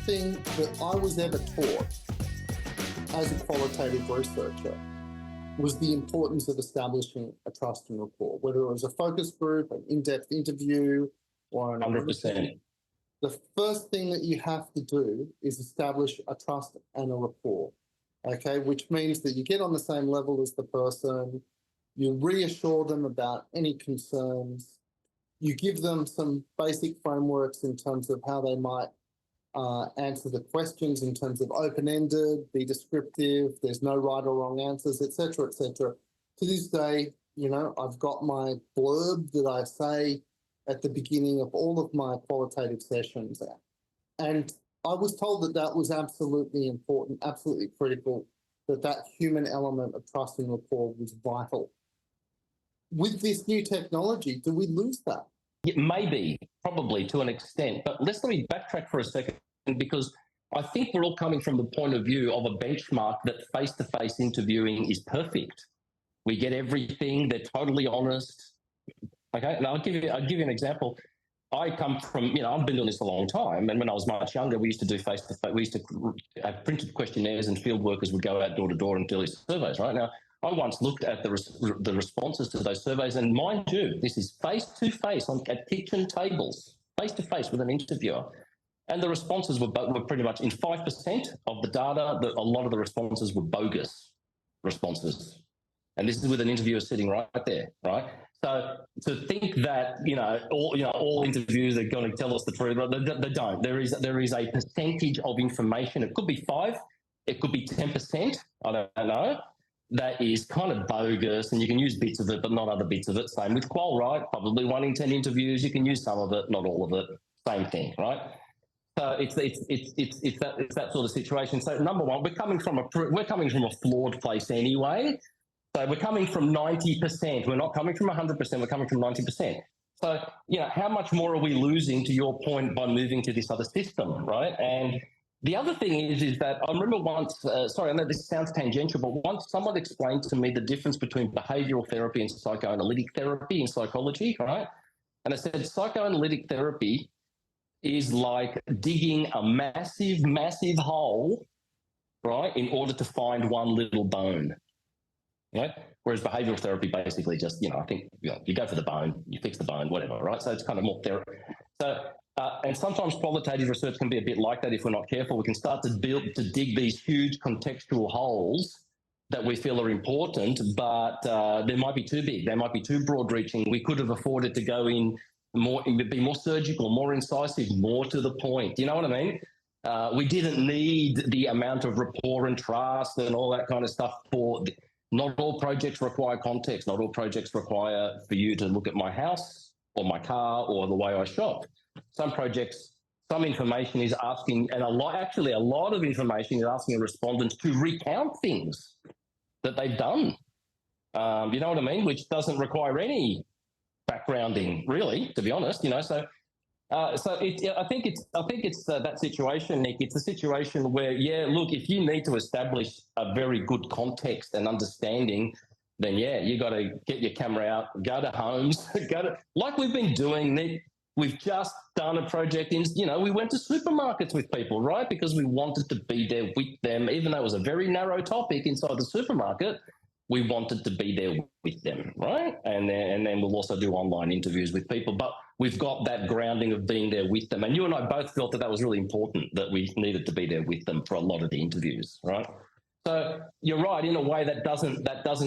thing that I was ever taught as a qualitative researcher was the importance of establishing a trust and rapport, whether it was a focus group, an in-depth interview, or an 100%. The first thing that you have to do is establish a trust and a rapport, okay, which means that you get on the same level as the person, you reassure them about any concerns, you give them some basic frameworks in terms of how they might answer the questions in terms of open-ended, be descriptive, there's no right or wrong answers, etc., etc. To this day, you know, I've got my blurb that I say at the beginning of all of my qualitative sessions. And I was told that that was absolutely important, absolutely critical, that human element of trust and rapport was vital. With this new technology, do we lose that? Yeah, maybe, probably to an extent. But let me backtrack for a second, because I think we're all coming from the point of view of a benchmark that face-to-face interviewing is perfect. We get everything, they're totally honest. Okay, and I'll give you an example. I come from, I've been doing this a long time, and when I was much younger, we used to do face-to-face. We used to have printed questionnaires, and field workers would go out door to door and do these surveys. Right now, I once looked at the responses to those surveys, and mind you, this is face-to-face at kitchen tables, face-to-face with an interviewer, and the responses were pretty much in 5% of the data. A lot of the responses were bogus responses, and this is with an interviewer sitting right there, right? So to think that all interviews are going to tell us the truth, they don't. There is a percentage of information. It could be 5, it could be 10%. I don't know. That is kind of bogus, and you can use bits of it, but not other bits of it. Same with qual, right? Probably 1 in 10 interviews, you can use some of it, not all of it. Same thing, right? So it's that sort of situation. So number one, we're coming from a flawed place anyway. So we're coming from 90%. We're not coming from 100%. We're coming from 90%. So how much more are we losing, to your point, by moving to this other system, right? And the other thing is that I remember once, sorry, I know this sounds tangential, but once someone explained to me the difference between behavioral therapy and psychoanalytic therapy in psychology, right? And I said, psychoanalytic therapy is like digging a massive, massive hole, right, in order to find one little bone, right? Whereas behavioral therapy basically just, I think you go for the bone, you fix the bone, whatever, right? So it's kind of more therapy. So, and sometimes qualitative research can be a bit like that if we're not careful. We can start to dig these huge contextual holes that we feel are important, but they might be too big. They might be too broad-reaching. We could have afforded to go in more, be more surgical, more incisive, more to the point. You know what I mean? We didn't need the amount of rapport and trust and all that kind of stuff for... Not all projects require context. Not all projects require for you to look at my house or my car or the way I shop. Some projects, some information is asking, and a lot of information is asking a respondent to recount things that they've done. You know what I mean? Which doesn't require any backgrounding, really, to be honest. So I think it's that situation, Nick. It's a situation where, look, if you need to establish a very good context and understanding, then you got to get your camera out, go to homes, like we've been doing, Nick. We've just done a project we went to supermarkets with people, right? Because we wanted to be there with them, even though it was a very narrow topic inside the supermarket. We wanted to be there with them, right? And then we'll also do online interviews with people, but we've got that grounding of being there with them. And you and I both felt that was really important, that we needed to be there with them for a lot of the interviews, right? So you're right, in a way that doesn't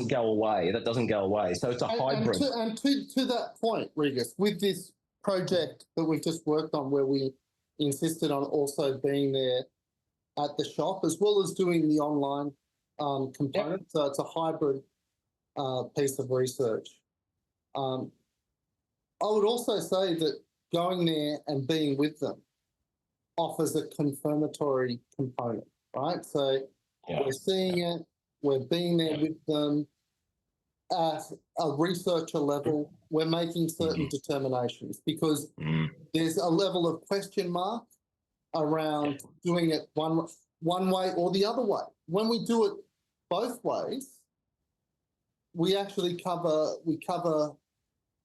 go away. That doesn't go away. So it's a hybrid. And to that point, Rigas, with this project that we've just worked on, where we insisted on also being there at the shop as well as doing the online component. Yep. So it's a hybrid piece of research. I would also say that going there and being with them offers a confirmatory component, right? So we're seeing it, we're being there with them at a researcher level, we're making certain determinations because there's a level of question mark around doing it one way or the other way. When we do it both ways, we actually cover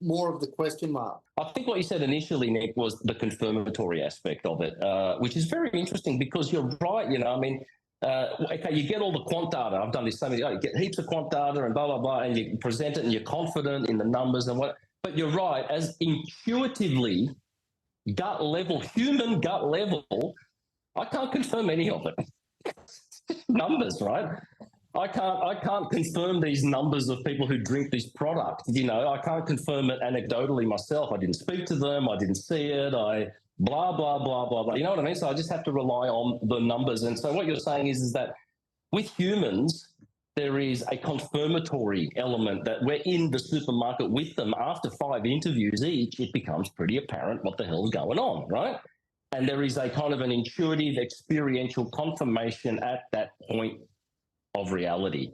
more of the question mark. I think what you said initially, Nick, was the confirmatory aspect of it, which is very interesting because you're right. Okay, you get all the quant data. I've done this so many. You get heaps of quant data and blah blah blah, and you present it, and you're confident in the numbers and what. But you're right. As intuitively, gut level, human gut level, I can't confirm any of it. Numbers, right? I can't confirm these numbers of people who drink this product. I can't confirm it anecdotally myself. I didn't speak to them. I didn't see it. I blah, blah, blah, blah, blah. You know what I mean? So I just have to rely on the numbers. And so what you're saying is that with humans, there is a confirmatory element that we're in the supermarket with them. After 5 interviews each, it becomes pretty apparent what the hell's going on, right? And there is a kind of an intuitive experiential confirmation at that point of reality.